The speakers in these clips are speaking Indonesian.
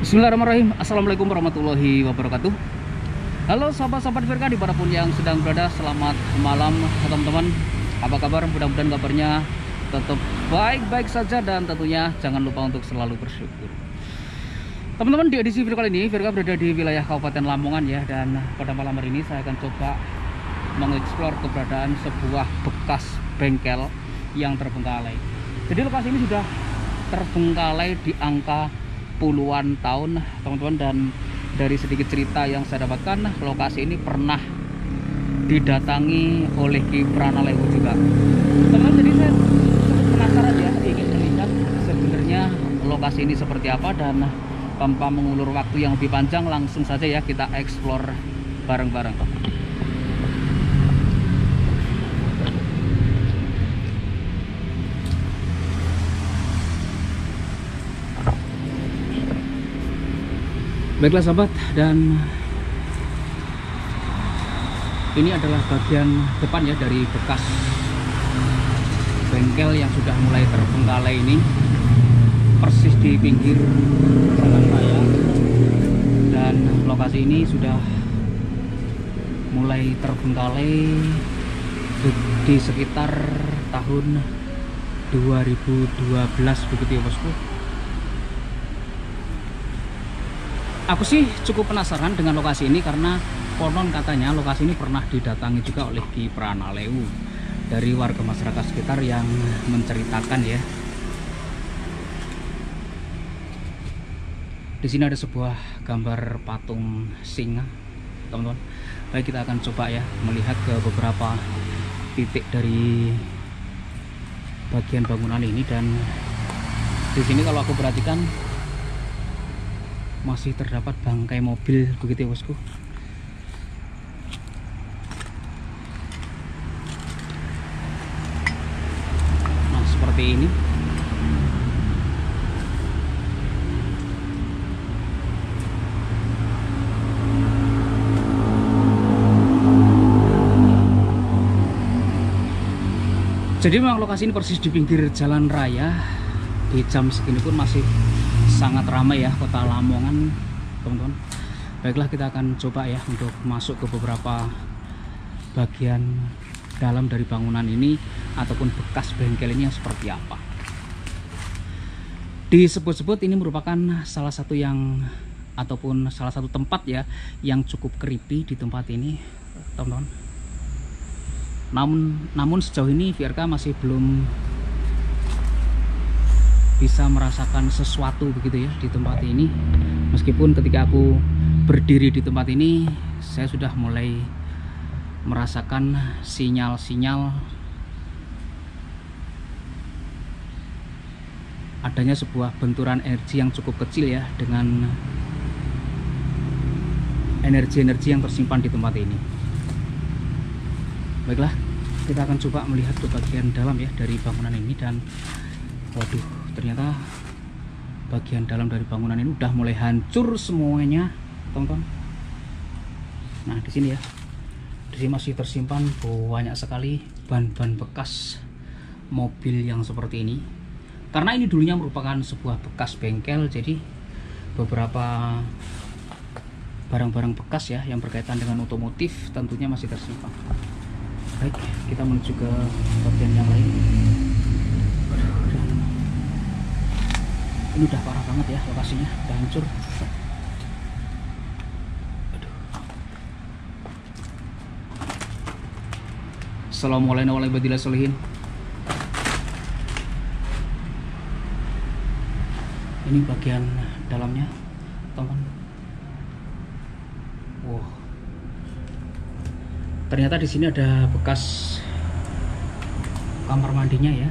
Bismillahirrahmanirrahim. Assalamualaikum warahmatullahi wabarakatuh. Halo sahabat-sahabat Firka dimanapun yang sedang berada, selamat malam teman-teman. Apa kabar? Mudah-mudahan kabarnya tetap baik-baik saja dan tentunya jangan lupa untuk selalu bersyukur. Teman-teman, di edisi video kali ini Firka berada di wilayah Kabupaten Lamongan ya, dan pada malam hari ini saya akan coba mengeksplor keberadaan sebuah bekas bengkel yang terbengkalai. Jadi lokasi ini sudah terbengkalai di angka puluhan tahun teman-teman, dan dari sedikit cerita yang saya dapatkan, lokasi ini pernah didatangi oleh Ki Pranalewu juga teman-teman. Jadi saya cukup penasaran ya, ingin melihat sebenarnya lokasi ini seperti apa, dan tanpa mengulur waktu yang lebih panjang langsung saja ya kita eksplor bareng-bareng. Baiklah sahabat, dan ini adalah bagian depan ya dari bekas bengkel yang sudah mulai terbengkalai ini, persis di pinggir jalan raya, dan lokasi ini sudah mulai terbengkalai di sekitar tahun 2012 begitu ya bosku. Aku sih cukup penasaran dengan lokasi ini karena konon katanya lokasi ini pernah didatangi juga oleh Ki Pranalewu. Dari warga masyarakat sekitar yang menceritakan ya. Di sini ada sebuah gambar patung singa, teman-teman. Baik, kita akan coba ya melihat ke beberapa titik dari bagian bangunan ini, dan di sini kalau aku perhatikan masih terdapat bangkai mobil begitu ya bosku. Nah seperti ini. Jadi memang lokasi ini persis di pinggir jalan raya. Di jam segini pun masih sangat ramai ya kota Lamongan teman-teman. Baiklah, kita akan coba ya untuk masuk ke beberapa bagian dalam dari bangunan ini ataupun bekas bengkel ini yang seperti apa. Disebut-sebut ini merupakan salah satu tempat ya yang cukup creepy di tempat ini teman-teman. Namun sejauh ini VRK masih belum bisa merasakan sesuatu begitu ya di tempat ini. Meskipun ketika aku berdiri di tempat ini saya sudah mulai merasakan sinyal-sinyal adanya sebuah benturan energi yang cukup kecil ya, dengan energi-energi yang tersimpan di tempat ini. Baiklah, kita akan coba melihat ke bagian dalam ya dari bangunan ini, dan waduh, ternyata bagian dalam dari bangunan ini udah mulai hancur semuanya, teman-teman. Nah, di sini ya. Di sini masih tersimpan banyak sekali ban-ban bekas mobil yang seperti ini. Karena ini dulunya merupakan sebuah bekas bengkel, jadi beberapa barang-barang bekas ya yang berkaitan dengan otomotif tentunya masih tersimpan. Baik, kita menuju ke bagian yang lain. Ini udah parah banget ya lokasinya, udah hancur. Aduh. Assalamualaikum warahmatullahi wabarakatuh. Ini bagian dalamnya, teman. Wow. Ternyata di sini ada bekas kamar mandinya ya.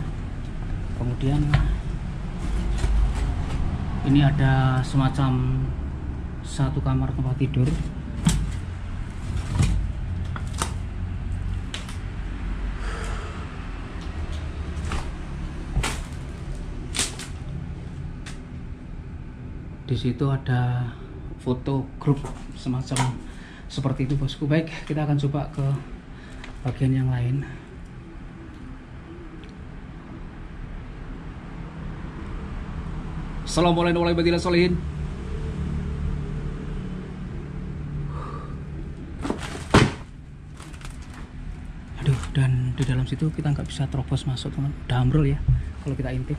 Kemudian ini ada semacam satu kamar tempat tidur. Di situ ada foto grup semacam seperti itu bosku. Baik, kita akan coba ke bagian yang lain. Assalamualaikum warahmatullahi wabarakatuh. Dan di dalam situ kita nggak bisa terobos masuk teman, udah ambrol ya kalau kita intip.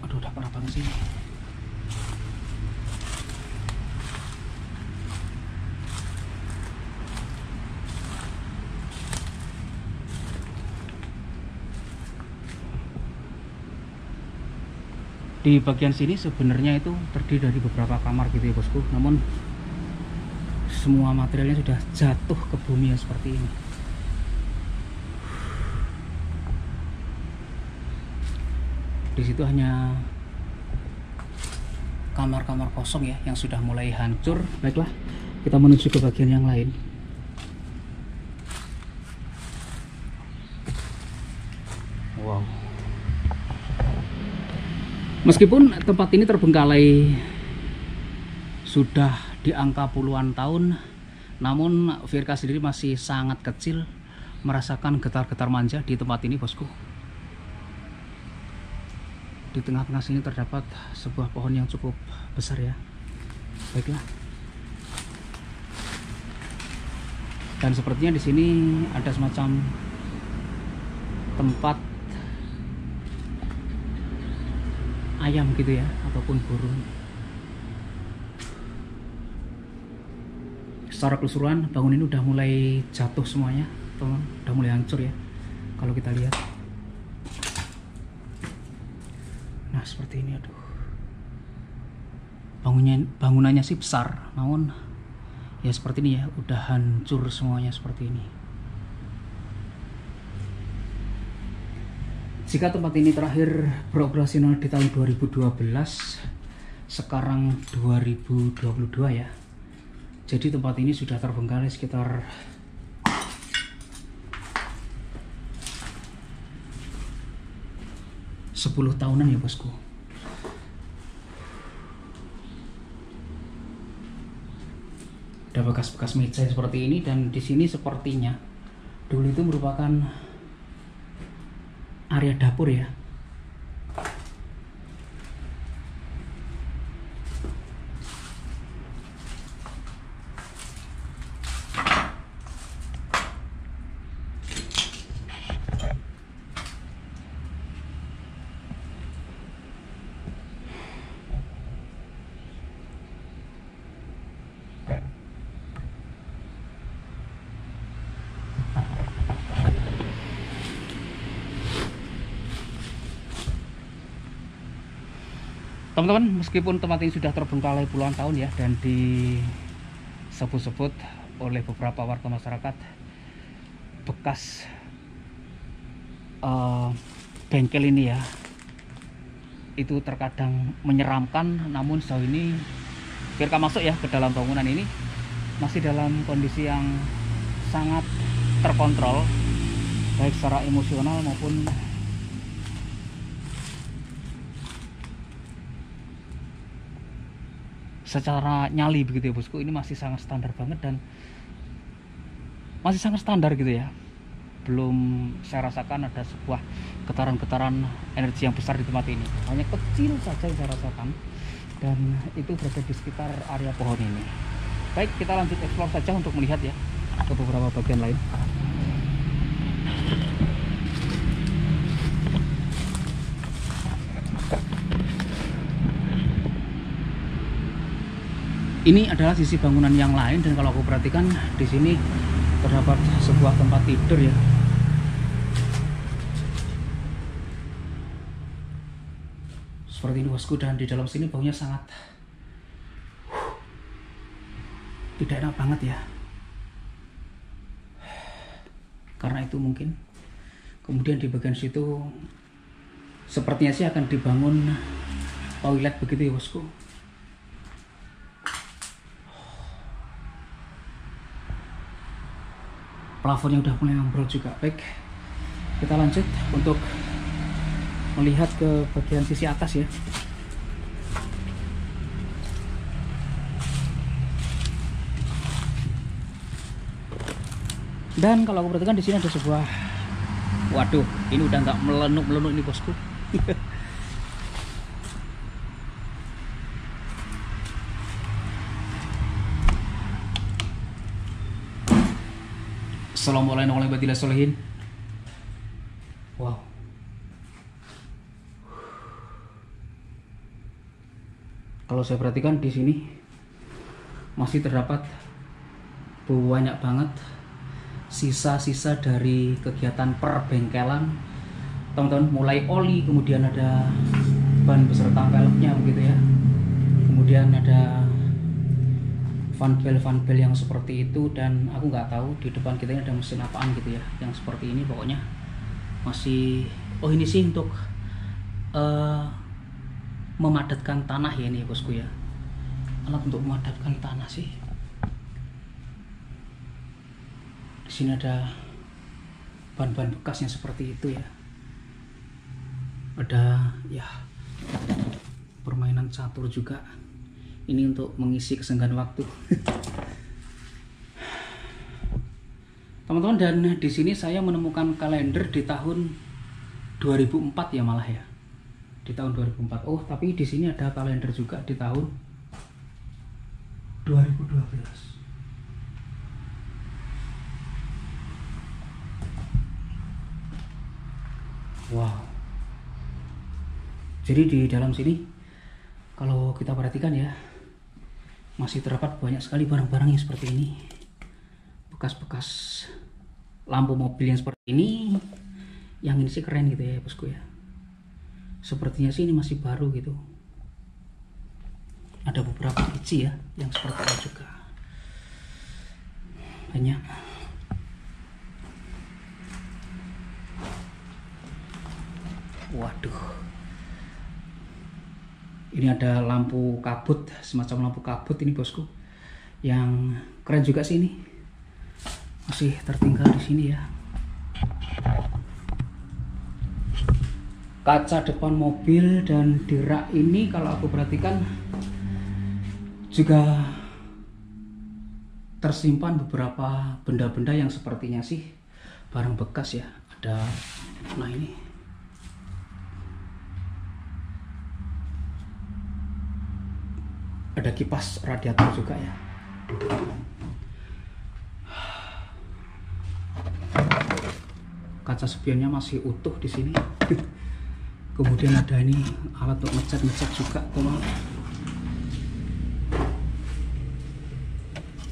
Aduh udah parah banget sih. Di bagian sini sebenarnya itu terdiri dari beberapa kamar gitu ya bosku, namun semua materialnya sudah jatuh ke bumi ya seperti ini. Di situ hanya kamar-kamar kosong ya yang sudah mulai hancur. Baiklah, kita menuju ke bagian yang lain. Wow. Meskipun tempat ini terbengkalai sudah di angka puluhan tahun, namun Virka sendiri masih sangat kecil merasakan getar-getar manja di tempat ini bosku. Di tengah-tengah sini terdapat sebuah pohon yang cukup besar ya. Baiklah. Dan sepertinya di sini ada semacam tempat ayam gitu ya, ataupun burung. Secara keseluruhan bangunan ini udah mulai jatuh semuanya, teman, udah mulai hancur ya kalau kita lihat. Nah seperti ini, aduh. Bangunannya sih besar, namun ya seperti ini ya, udah hancur semuanya seperti ini. Jika tempat ini terakhir beroperasional di tahun 2012, sekarang 2022 ya. Jadi tempat ini sudah terbengkalai sekitar 10 tahunan ya bosku. Ada bekas-bekas meja seperti ini, dan di sini sepertinya dulu itu merupakan area dapur ya. Teman-teman, meskipun tempat ini sudah terbengkalai puluhan tahun ya, dan disebut-sebut oleh beberapa warga masyarakat bekas bengkel ini ya, itu terkadang menyeramkan. Namun sejauh ini Virka masuk ya ke dalam bangunan ini masih dalam kondisi yang sangat terkontrol, baik secara emosional maupun secara nyali begitu ya bosku. Ini masih sangat standar banget dan masih sangat standar gitu ya. Belum saya rasakan ada sebuah getaran-getaran energi yang besar di tempat ini. Hanya kecil saja yang saya rasakan, dan itu berada di sekitar area pohon ini. Baik, kita lanjut explore saja untuk melihat ya ke beberapa bagian lain. Ini adalah sisi bangunan yang lain, dan kalau aku perhatikan di sini terdapat sebuah tempat tidur ya. Seperti ini bosku, dan di dalam sini baunya sangat tidak enak banget ya. Karena itu mungkin kemudian di bagian situ sepertinya sih akan dibangun toilet begitu ya bosku. Plafonnya udah mulai ambrol juga. Baik, kita lanjut untuk melihat ke bagian sisi atas ya. Dan kalau aku perhatikan di sini ada sebuah, waduh, ini udah nggak melenuk ini bosku. Assalamualaikum warahmatullahi wabarakatuh. Wow. Kalau saya perhatikan di sini masih terdapat banyak banget sisa-sisa dari kegiatan perbengkelan, teman-teman. Mulai oli, kemudian ada ban beserta peleknya begitu ya. Kemudian ada fan bel yang seperti itu, dan aku nggak tahu di depan kita ini ada mesin apaan gitu ya, yang seperti ini pokoknya masih. Oh, ini sih untuk memadatkan tanah ya ini bosku ya, alat untuk memadatkan tanah sih. Di sini ada ban-ban bekasnya seperti itu ya, ada ya permainan catur juga. Ini untuk mengisi kesenggan waktu. Teman-teman, dan di sini saya menemukan kalender di tahun 2004 ya, malah ya. Di tahun 2004. Oh, tapi di sini ada kalender juga di tahun 2012. Wow. Jadi di dalam sini kalau kita perhatikan ya, masih terdapat banyak sekali barang-barang yang seperti ini, bekas-bekas lampu mobil yang seperti ini. Yang ini sih keren gitu ya bosku ya, sepertinya sih ini masih baru gitu. Ada beberapa biji ya yang seperti ini juga banyak. Waduh, ini ada lampu kabut, semacam lampu kabut ini bosku, yang keren juga sih. Ini masih tertinggal di sini ya. Kaca depan mobil dan di rak ini kalau aku perhatikan juga tersimpan beberapa benda-benda yang sepertinya sih barang bekas ya. Ada, nah ini ada kipas radiator juga ya. Kaca spionnya masih utuh di sini. Kemudian ada ini alat untuk ngecat juga, teman.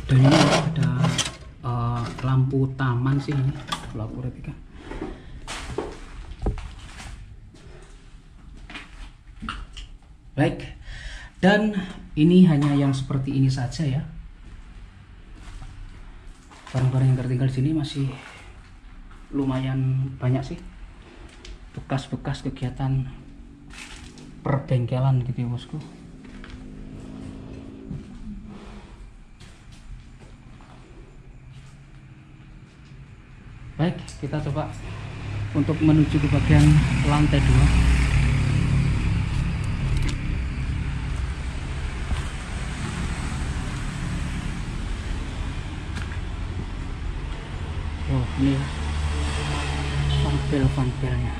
Dan ini ada lampu taman sih ini, kalau aku perhatikan. Baik, dan ini hanya yang seperti ini saja ya. Barang-barang yang tertinggal di sini masih lumayan banyak sih, bekas-bekas kegiatan perbengkelan gitu ya bosku. Baik, kita coba untuk menuju ke bagian lantai 2. Oh, ini ya fanbel-fanbelnya.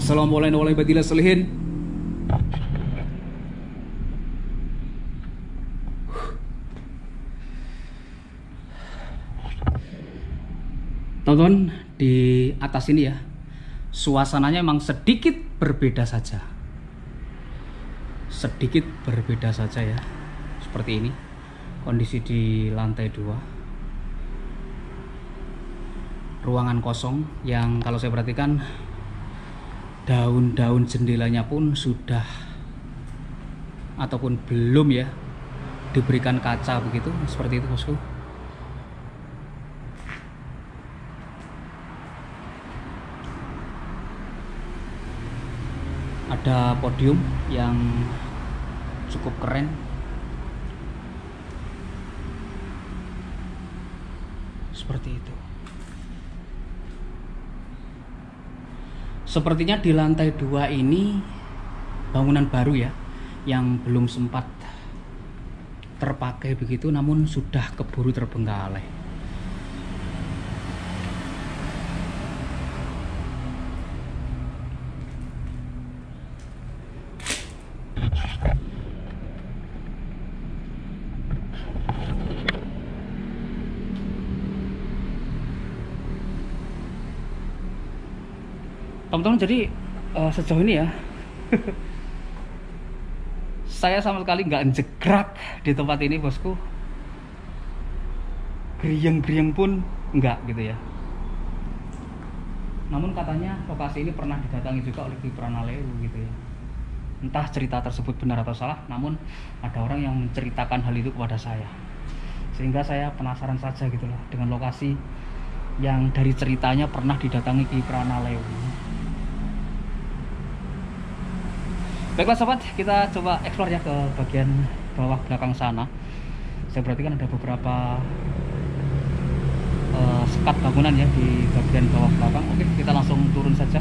Assalamualaikum warahmatullahi wabarakatuh. Teman-teman, di atas ini ya, suasananya emang sedikit berbeda saja. Sedikit berbeda saja ya. Seperti ini kondisi di lantai 2. Ruangan kosong yang kalau saya perhatikan daun-daun jendelanya pun sudah ataupun belum ya diberikan kaca begitu, seperti itu bosku. Ada podium yang cukup keren, seperti itu. Sepertinya di lantai 2 ini bangunan baru ya, yang belum sempat terpakai begitu, namun sudah keburu terbengkalai. teman-teman. Jadi sejauh ini ya saya sama sekali nggak jegrak di tempat ini bosku. Geriang-geriang pun enggak gitu ya. Namun katanya lokasi ini pernah didatangi juga oleh Ki Pranaleu gitu ya. Entah cerita tersebut benar atau salah, namun ada orang yang menceritakan hal itu kepada saya. Sehingga saya penasaran saja gitu loh dengan lokasi yang dari ceritanya pernah didatangi Ki Pranaleu. Baiklah sobat, kita coba explore ya ke bagian bawah belakang sana. Saya perhatikan ada beberapa sekat bangunan ya di bagian bawah belakang. Oke, kita langsung turun saja.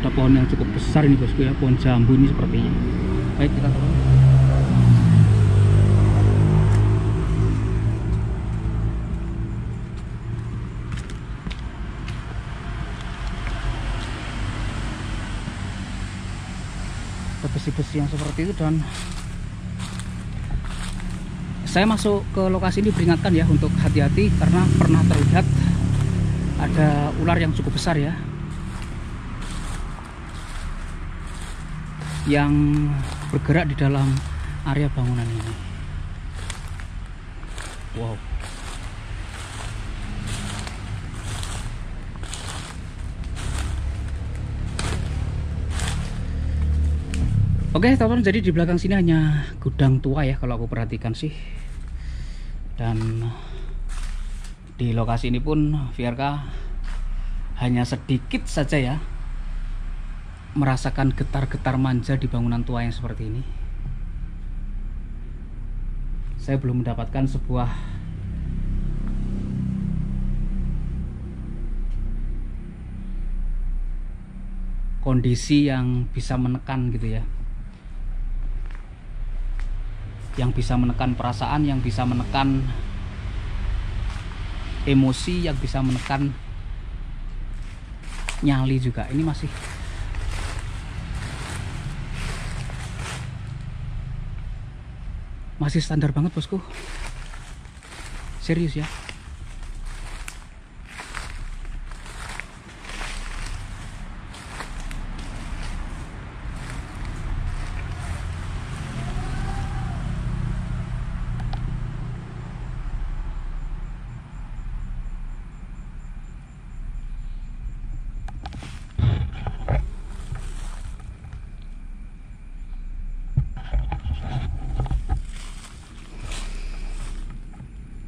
Ada pohon yang cukup besar ini bosku ya, pohon jambu ini sepertinya. Baik, kita turun. Besi-besi yang seperti itu, dan saya masuk ke lokasi ini peringatkan ya untuk hati-hati karena pernah terlihat ada ular yang cukup besar ya yang bergerak di dalam area bangunan ini. Wow. Oke teman-teman, jadi di belakang sini hanya gudang tua ya kalau aku perhatikan sih. Dan di lokasi ini pun VRK hanya sedikit saja ya merasakan getar-getar manja di bangunan tua yang seperti ini. Saya belum mendapatkan sebuah kondisi yang bisa menekan gitu ya, yang bisa menekan perasaan, yang bisa menekan emosi, yang bisa menekan nyali juga. Ini masih standar banget bosku, serius ya.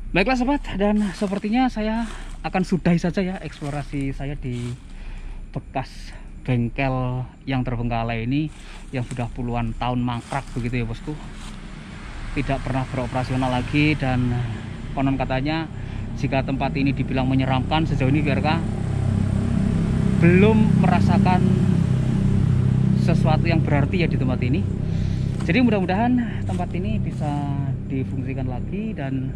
Baiklah sobat, dan sepertinya saya akan sudahi saja ya eksplorasi saya di bekas bengkel yang terbengkalai ini, yang sudah puluhan tahun mangkrak begitu ya bosku, tidak pernah beroperasional lagi. Dan konon katanya jika tempat ini dibilang menyeramkan, sejauh ini VRK belum merasakan sesuatu yang berarti ya di tempat ini. Jadi mudah-mudahan tempat ini bisa difungsikan lagi dan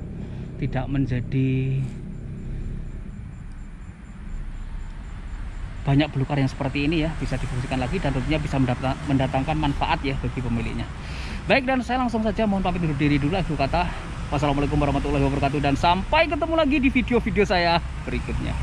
tidak menjadi banyak belukar yang seperti ini ya, bisa difungsikan lagi dan tentunya bisa mendatangkan manfaat ya bagi pemiliknya. Baik, dan saya langsung saja mohon pamit undur diri dulu. Akhir kata, wassalamualaikum warahmatullahi wabarakatuh, dan sampai ketemu lagi di video-video saya berikutnya.